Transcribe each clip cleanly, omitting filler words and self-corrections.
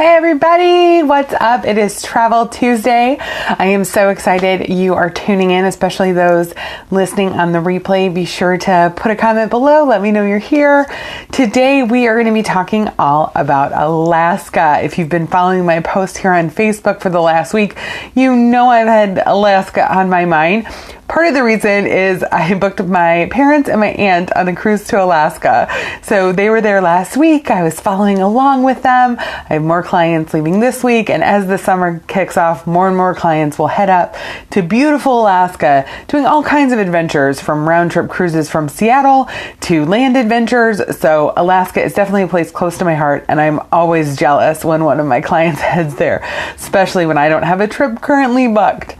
Hey everybody, what's up? It is Travel Tuesday. I am so excited you are tuning in, especially those listening on the replay. Be sure to put a comment below. Let me know you're here. Today we are going to be talking all about Alaska. If you've been following my post here on Facebook for the last week, you know I've had Alaska on my mind. Part of the reason is I booked my parents and my aunt on a cruise to Alaska. So they were there last week. I was following along with them. I have more clients leaving this week. And as the summer kicks off, more and more clients will head up to beautiful Alaska, doing all kinds of adventures, from round trip cruises from Seattle to land adventures. So Alaska is definitely a place close to my heart. And I'm always jealous when one of my clients heads there, especially when I don't have a trip currently booked.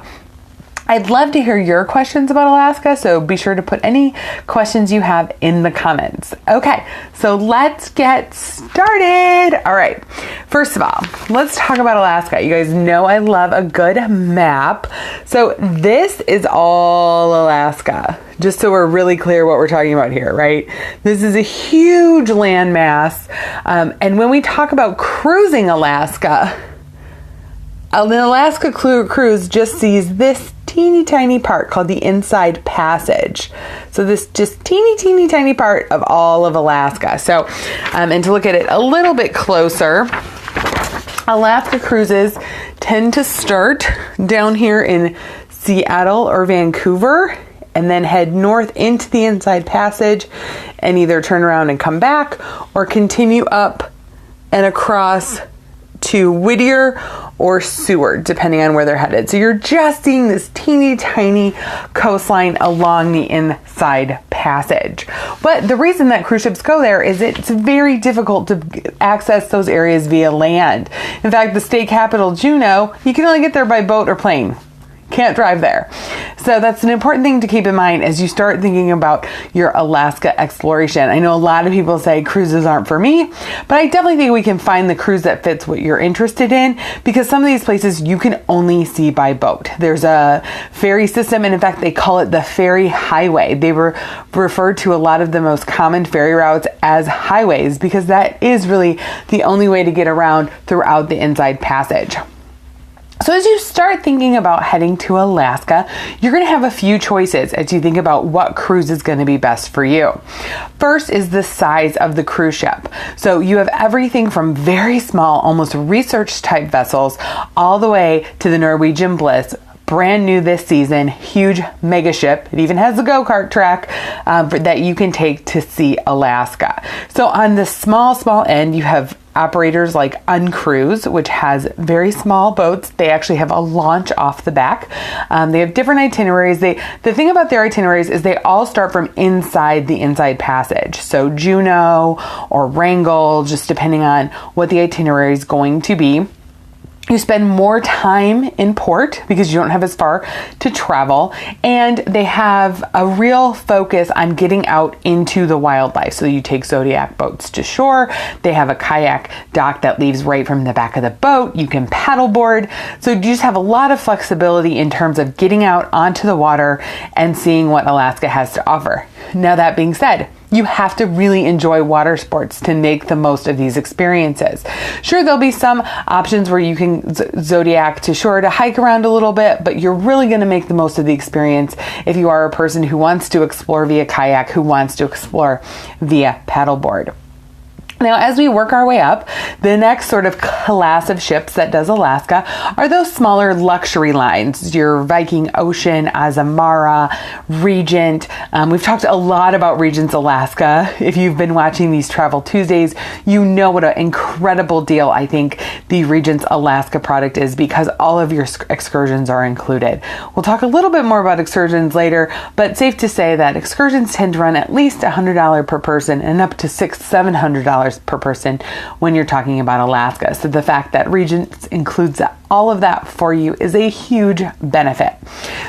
I'd love to hear your questions about Alaska, so be sure to put any questions you have in the comments. Okay, so let's get started. All right, first of all, let's talk about Alaska. You guys know I love a good map. So this is all Alaska, just so we're really clear what we're talking about here, right? This is a huge landmass. And when we talk about cruising Alaska, an Alaska cruise just sees this teeny tiny part called the Inside Passage. So this just teeny tiny part of all of Alaska. So, and to look at it a little bit closer, Alaska cruises tend to start down here in Seattle or Vancouver and then head north into the Inside Passage and either turn around and come back or continue up and across to Whittier or Seward, depending on where they're headed. So you're just seeing this teeny tiny coastline along the Inside Passage. But the reason that cruise ships go there is it's very difficult to access those areas via land. In fact, the state capital, Juneau, you can only get there by boat or plane. Can't drive there. So that's an important thing to keep in mind as you start thinking about your Alaska exploration. I know a lot of people say cruises aren't for me, but I definitely think we can find the cruise that fits what you're interested in, because some of these places you can only see by boat. There's a ferry system, and in fact, they call it the ferry highway. They were referred to a lot of the most common ferry routes as highways because that is really the only way to get around throughout the Inside Passage. So as you start thinking about heading to Alaska, you're going to have a few choices as you think about what cruise is going to be best for you. First is the size of the cruise ship. So you have everything from very small, almost research type vessels, all the way to the Norwegian Bliss, brand new this season, huge mega ship. It even has a go-kart track that you can take to see Alaska. So on the small end, you have operators like Uncruise, which has very small boats. They actually have a launch off the back. They have different itineraries. The thing about their itineraries is they all start from inside the Inside Passage. So Juneau or Wrangell, just depending on what the itinerary is going to be. You spend more time in port because you don't have as far to travel, and they have a real focus on getting out into the wildlife. So you take Zodiac boats to shore. They have a kayak dock that leaves right from the back of the boat. You can paddleboard. So you just have a lot of flexibility in terms of getting out onto the water and seeing what Alaska has to offer. Now, that being said, you have to really enjoy water sports to make the most of these experiences. Sure, there'll be some options where you can Zodiac to shore to hike around a little bit, but you're really going to make the most of the experience if you are a person who wants to explore via kayak, who wants to explore via paddleboard. Now, as we work our way up, the next sort of class of ships that does Alaska are those smaller luxury lines, your Viking Ocean, Azamara, Regent. We've talked a lot about Regent's Alaska. If you've been watching these Travel Tuesdays, you know what an incredible deal I think the Regent's Alaska product is, because all of your excursions are included. We'll talk a little bit more about excursions later, but safe to say that excursions tend to run at least $100 per person and up to $600-700 per person when you're talking about Alaska. So the fact that Regents includes all of that for you is a huge benefit.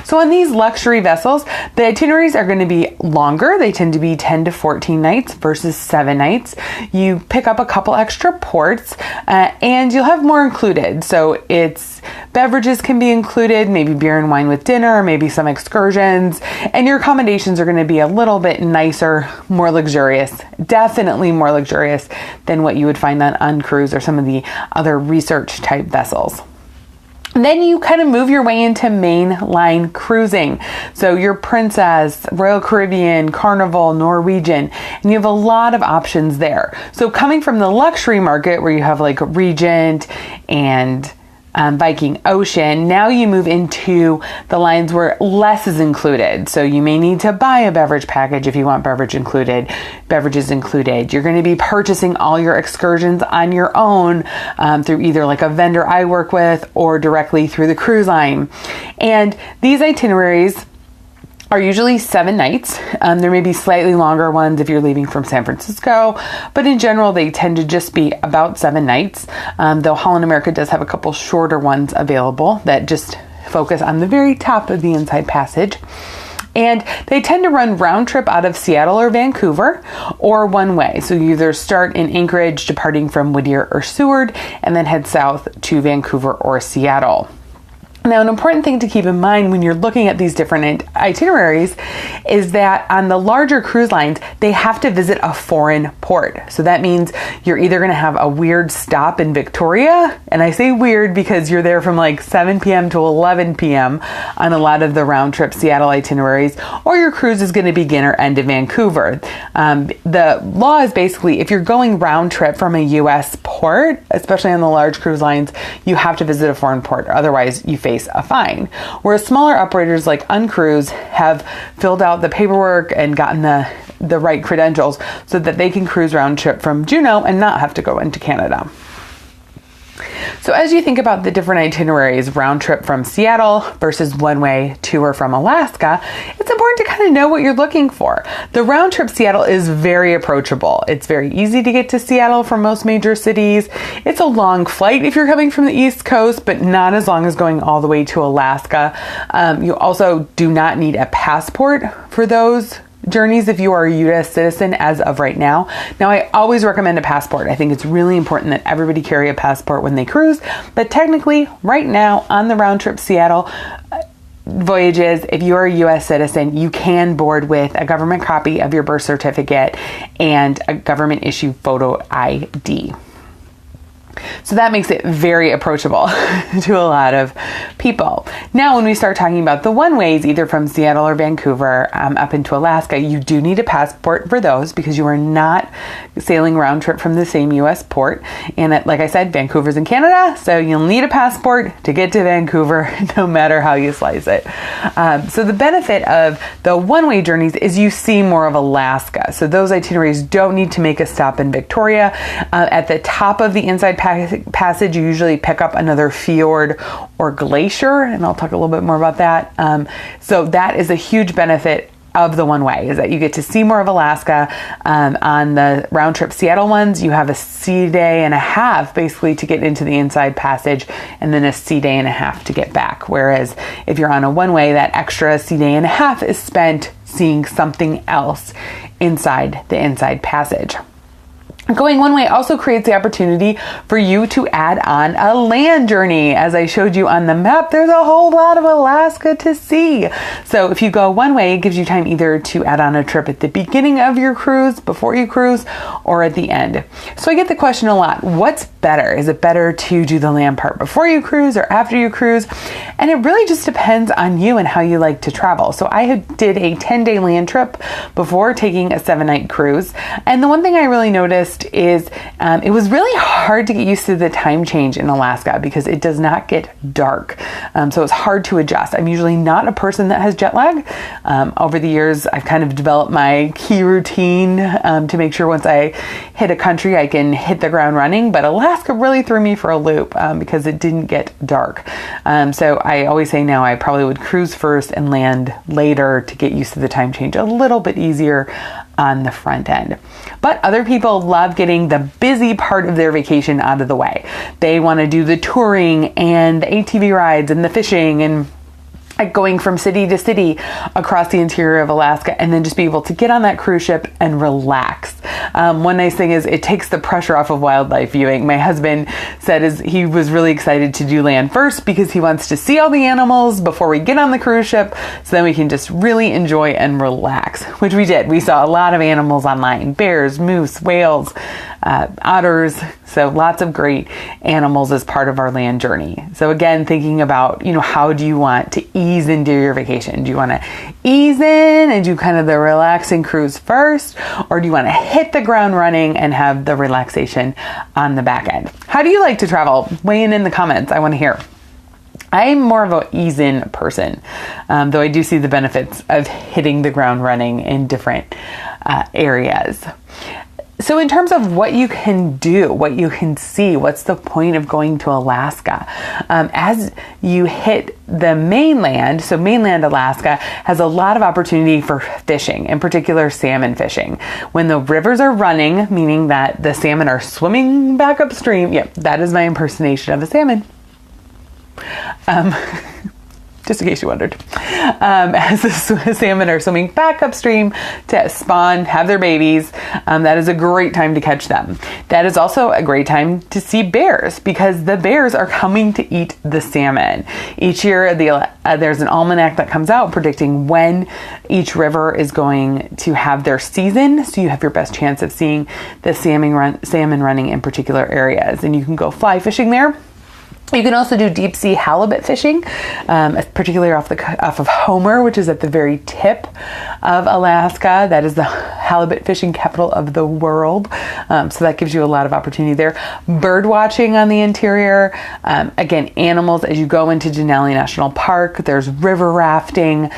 So on these luxury vessels, the itineraries are going to be longer. They tend to be 10 to 14 nights versus 7 nights. You pick up a couple extra ports and you'll have more included. So it's beverages can be included, maybe beer and wine with dinner, maybe some excursions, and your accommodations are going to be a little bit nicer, more luxurious, definitely more luxurious than what you would find on cruise or some of the other research type vessels. And then you kind of move your way into mainline cruising. So your Princess, Royal Caribbean, Carnival, Norwegian, and you have a lot of options there. So coming from the luxury market where you have like Regent and Viking Ocean, now you move into the lines where less is included. So you may need to buy a beverage package if you want beverages included. You're going to be purchasing all your excursions on your own through either like a vendor I work with or directly through the cruise line. And these itineraries are usually 7 nights. There may be slightly longer ones if you're leaving from San Francisco, but in general, they tend to just be about 7 nights. Though Holland America does have a couple shorter ones available that just focus on the very top of the Inside Passage. And they tend to run round trip out of Seattle or Vancouver or one way. So you either start in Anchorage, departing from Whittier or Seward, and then head south to Vancouver or Seattle. Now, an important thing to keep in mind when you're looking at these different itineraries is that on the larger cruise lines, they have to visit a foreign port. So that means you're either going to have a weird stop in Victoria, and I say weird because you're there from like 7 p.m. to 11 p.m. on a lot of the round trip Seattle itineraries, or your cruise is going to begin or end in Vancouver. The law is basically if you're going round trip from a U.S. port, especially on the large cruise lines, you have to visit a foreign port. Otherwise, you face a fine. Whereas smaller operators like Uncruise have filled out the paperwork and gotten the right credentials so that they can cruise round trip from Juneau and not have to go into Canada. So as you think about the different itineraries, round trip from Seattle versus one-way to or from Alaska, it's important to kind of know what you're looking for. The round trip Seattle is very approachable. It's very easy to get to Seattle from most major cities. It's a long flight if you're coming from the East Coast, but not as long as going all the way to Alaska. You also do not need a passport for those journeys if you are a U.S. citizen as of right now. Now, I always recommend a passport. I think it's really important that everybody carry a passport when they cruise, but technically right now on the round trip Seattle voyages, if you're a U.S. citizen, you can board with a government copy of your birth certificate and a government issued photo ID. So that makes it very approachable to a lot of people. Now, when we start talking about the one-ways, either from Seattle or Vancouver up into Alaska, you do need a passport for those because you are not sailing round trip from the same U.S. port. And like I said, Vancouver's in Canada, so you'll need a passport to get to Vancouver no matter how you slice it. So the benefit of the one-way journeys is you see more of Alaska. So those itineraries don't need to make a stop in Victoria. At the top of the Inside Passage, you usually pick up another fjord or glacier, and I'll talk a little bit more about that. So that is a huge benefit of the one way, is that you get to see more of Alaska. On the round trip Seattle ones, you have a sea day and a half basically to get into the Inside Passage, and then a sea day and a half to get back. Whereas if you're on a one way, that extra sea day and a half is spent seeing something else inside the Inside Passage. Going one way also creates the opportunity for you to add on a land journey. As I showed you on the map, there's a whole lot of Alaska to see. So if you go one way, it gives you time either to add on a trip at the beginning of your cruise, before you cruise, or at the end. So I get the question a lot, what's better? Is it better to do the land part before you cruise or after you cruise? And it really just depends on you and how you like to travel. So I did a 10-day land trip before taking a 7-night cruise. And the one thing I really noticed is it was really hard to get used to the time change in Alaska because it does not get dark. So it's hard to adjust. I'm usually not a person that has jet lag. Over the years, I've kind of developed my key routine to make sure once I hit a country, I can hit the ground running. But Alaska really threw me for a loop because it didn't get dark. So I always say now I probably would cruise first and land later to get used to the time change a little bit easier on the front end. But other people love getting the busy part of their vacation out of the way. They want to do the touring and the ATV rides and the fishing and going from city to city across the interior of Alaska, and then just be able to get on that cruise ship and relax. One nice thing is it takes the pressure off of wildlife viewing. My husband said he was really excited to do land first because he wants to see all the animals before we get on the cruise ship, so then we can just really enjoy and relax, which we did. We saw a lot of animals online: bears, moose, whales, otters. So lots of great animals as part of our land journey. So again, thinking about, how do you want to ease into your vacation? Do you want to ease in and do kind of the relaxing cruise first? Or do you want to hit the ground running and have the relaxation on the back end? How do you like to travel? Weigh in the comments. I want to hear. I'm more of an ease-in person, though I do see the benefits of hitting the ground running in different areas. So in terms of what you can do, what you can see, what's the point of going to Alaska? As you hit the mainland, so mainland Alaska has a lot of opportunity for fishing, in particular salmon fishing. When the rivers are running, meaning that the salmon are swimming back upstream. Yep, that is my impersonation of a salmon. Just in case you wondered. As the salmon are swimming back upstream to spawn, have their babies, that is a great time to catch them. That is also a great time to see bears, because the bears are coming to eat the salmon. Each year, there's an almanac that comes out predicting when each river is going to have their season, so you have your best chance of seeing the salmon running in particular areas. And you can go fly fishing there. You can also do deep sea halibut fishing, particularly off of Homer, which is at the very tip of Alaska. That is the halibut fishing capital of the world. So that gives you a lot of opportunity there. Bird watching on the interior. Again, animals as you go into Denali National Park. There's river rafting.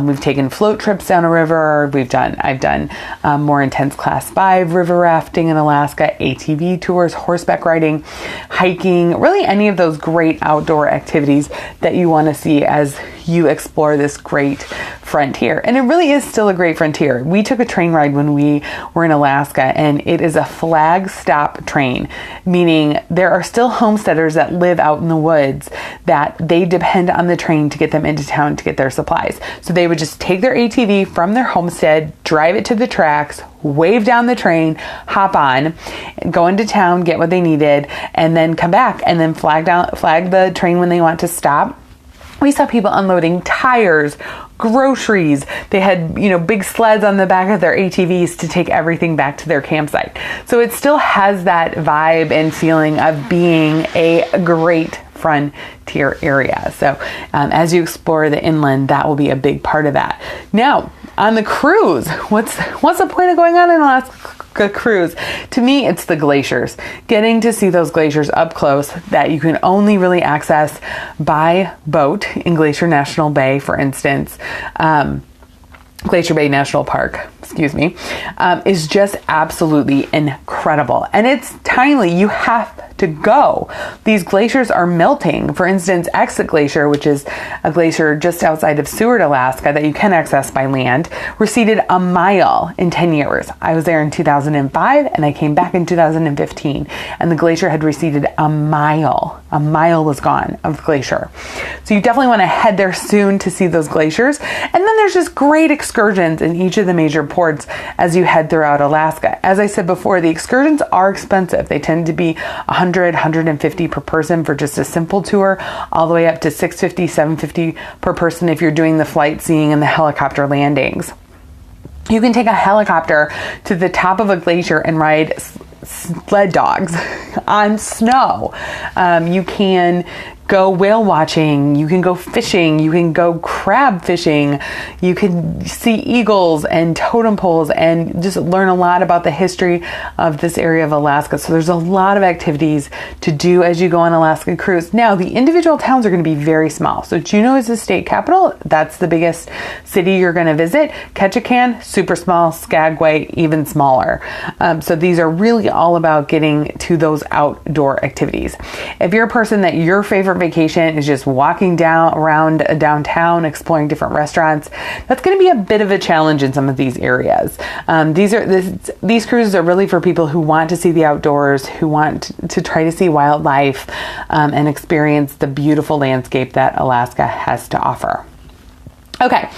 We've taken float trips down a river. I've done more intense class 5 river rafting in Alaska, ATV tours, horseback riding, hiking, really any of those great outdoor activities that you want to see as you explore this great frontier. And it really is still a great frontier. We took a train ride when we were in Alaska, and it is a flag stop train, meaning there are still homesteaders that live out in the woods that they depend on the train to get them into town to get their supplies. So they would just take their ATV from their homestead, drive it to the tracks, wave down the train, hop on, go into town, get what they needed, and then come back and then flag the train when they want to stop. We saw people unloading tires, groceries. They had, big sleds on the back of their ATVs to take everything back to their campsite. So it still has that vibe and feeling of being a great frontier area. So as you explore the inland, that will be a big part of that. Now, on the cruise, what's the point of going on an Alaska cruise? To me, it's the glaciers. Getting to see those glaciers up close that you can only really access by boat in Glacier National Bay, for instance. Glacier Bay National Park, is just absolutely incredible. And it's tiny. You have to go. These glaciers are melting. For instance, Exit Glacier, which is a glacier just outside of Seward, Alaska, that you can access by land, receded a mile in 10 years. I was there in 2005 and I came back in 2015, and the glacier had receded a mile. A mile was gone of the glacier. So you definitely want to head there soon to see those glaciers. And then there's just great excursions in each of the major ports as you head throughout Alaska. As I said before, the excursions are expensive. They tend to be $150 per person for just a simple tour, all the way up to $650, $750 per person if you're doing the flight seeing and the helicopter landings. You can take a helicopter to the top of a glacier and ride sled dogs on snow. You can go whale watching, you can go fishing, you can go crab fishing, you can see eagles and totem poles and just learn a lot about the history of this area of Alaska. So there's a lot of activities to do as you go on Alaska cruise. Now, the individual towns are going to be very small. So Juneau is the state capital. That's the biggest city you're going to visit. Ketchikan, super small. Skagway, even smaller. So these are really all about getting to those outdoor activities. If you're a person that your favorite comfort vacation is just walking down around downtown, exploring different restaurants, that's going to be a bit of a challenge in some of these areas. These cruises are really for people who want to see the outdoors, who want to try to see wildlife, and experience the beautiful landscape that Alaska has to offer. Okay,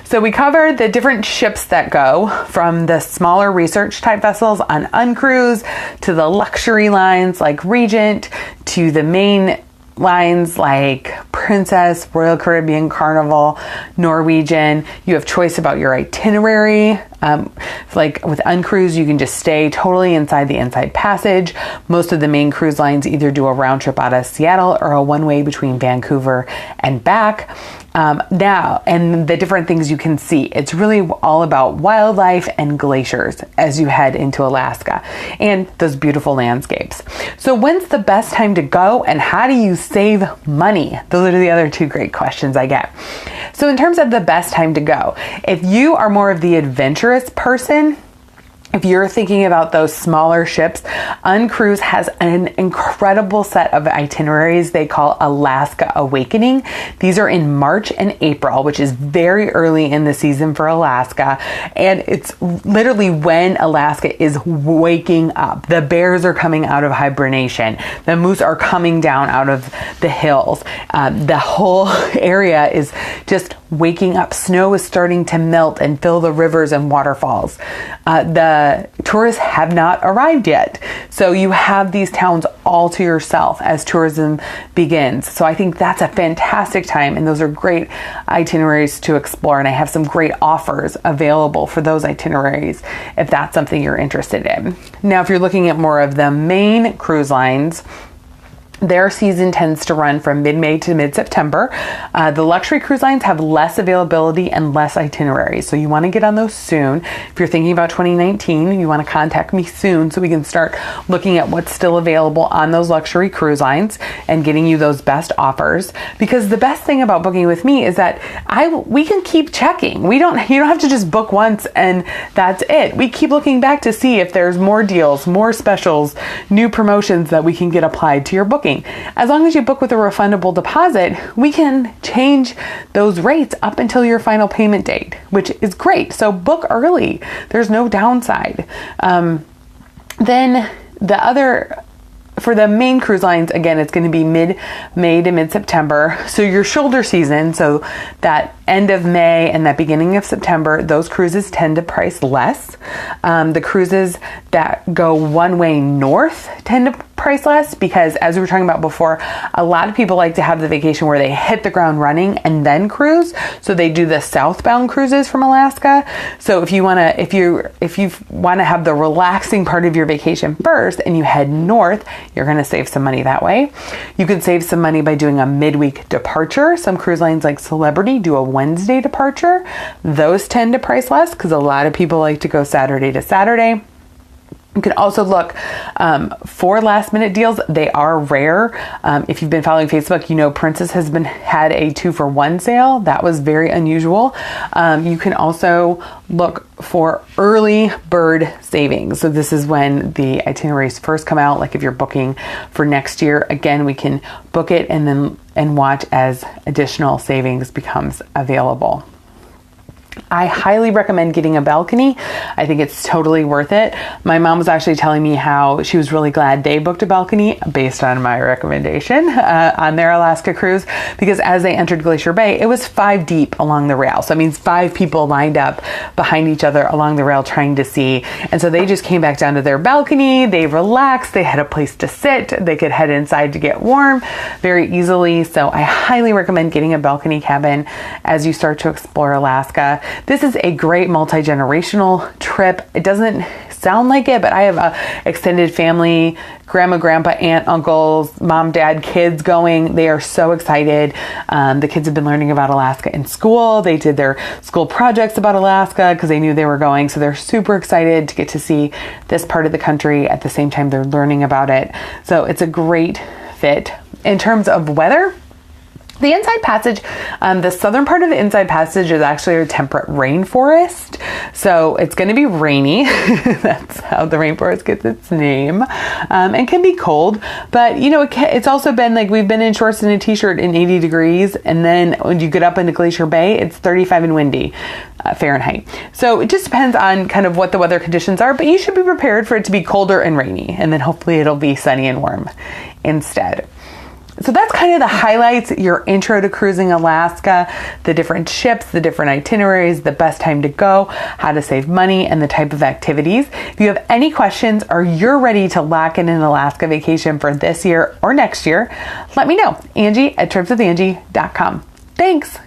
so we covered the different ships that go from the smaller research type vessels on uncruise to the luxury lines like Regent to the main lines like Princess, Royal Caribbean, Carnival, Norwegian. You have choice about your itinerary. Like with uncruise, you can just stay totally inside the Inside Passage. Most of the main cruise lines either do a round trip out of Seattle or a one-way between Vancouver and back. Now, and the different things you can see, it's really all about wildlife and glaciers as you head into Alaska and those beautiful landscapes. So when's the best time to go and how do you save money? Those are the other two great questions I get. So in terms of the best time to go, if you are more of the adventurous person, if you're thinking about those smaller ships, Uncruise has an incredible set of itineraries they call Alaska Awakening. These are in March and April, which is very early in the season for Alaska. And it's literally when Alaska is waking up. The bears are coming out of hibernation. The moose are coming down out of the hills. The whole area is just waking up. Snow is starting to melt and fill the rivers and waterfalls. The tourists have not arrived yet. So you have these towns all to yourself as tourism begins. So I think that's a fantastic time. And those are great itineraries to explore. And I have some great offers available for those itineraries if that's something you're interested in. Now, if you're looking at more of the main cruise lines, their season tends to run from mid-May to mid-September. The luxury cruise lines have less availability and less itineraries, so you want to get on those soon. If you're thinking about 2019, you want to contact me soon so we can start looking at what's still available on those luxury cruise lines and getting you those best offers. Because the best thing about booking with me is that we can keep checking. You don't have to just book once and that's it. We keep looking back to see if there's more deals, more specials, new promotions that we can get applied to your booking. As long as you book with a refundable deposit, we can change those rates up until your final payment date, which is great. So book early. There's no downside. Then for the main cruise lines, again, it's going to be mid-May to mid-September. So your shoulder season, so that end of May and that beginning of September, those cruises tend to price less. The cruises that go one way north tend to price less because, as we were talking about before, a lot of people like to have the vacation where they hit the ground running and then cruise. So they do the southbound cruises from Alaska. So if you want to have the relaxing part of your vacation first and you head north, you're going to save some money that way. You could save some money by doing a midweek departure. Some cruise lines like Celebrity do a Wednesday departure. Those tend to price less because a lot of people like to go Saturday to Saturday. You can also look for last minute deals. They are rare. If you've been following Facebook, you know Princess has had a 2-for-1 sale. That was very unusual. You can also look for early bird savings. So this is when the itineraries first come out. Like if you're booking for next year, again, we can book it and watch as additional savings becomes available. I highly recommend getting a balcony. I think it's totally worth it. My mom was actually telling me how she was really glad they booked a balcony based on my recommendation on their Alaska cruise, because as they entered Glacier Bay, it was 5 deep along the rail. So that means 5 people lined up behind each other along the rail trying to see. And so they just came back down to their balcony. They relaxed. They had a place to sit. They could head inside to get warm very easily. So I highly recommend getting a balcony cabin as you start to explore Alaska. This is a great multi-generational trip. It doesn't sound like it, but I have an extended family, grandma, grandpa, aunt, uncles, mom, dad, kids going. They are so excited. The kids have been learning about Alaska in school. They did their school projects about Alaska because they knew they were going. So they're super excited to get to see this part of the country at the same time they're learning about it. So it's a great fit. In terms of weather, The Inside Passage, the southern part of the Inside Passage is actually a temperate rainforest. So it's going to be rainy. That's how the rainforest gets its name. And can be cold. But, you know, it's also been like we've been in shorts and a t-shirt in 80 degrees. And then when you get up into Glacier Bay, it's 35 and windy Fahrenheit. So it just depends on kind of what the weather conditions are. But you should be prepared for it to be colder and rainy. And then hopefully it'll be sunny and warm instead. So that's kind of the highlights, your intro to cruising Alaska, the different ships, the different itineraries, the best time to go, how to save money, and the type of activities. If you have any questions or you're ready to lock in an Alaska vacation for this year or next year, let me know. Angie at tripswithangie.com. Thanks.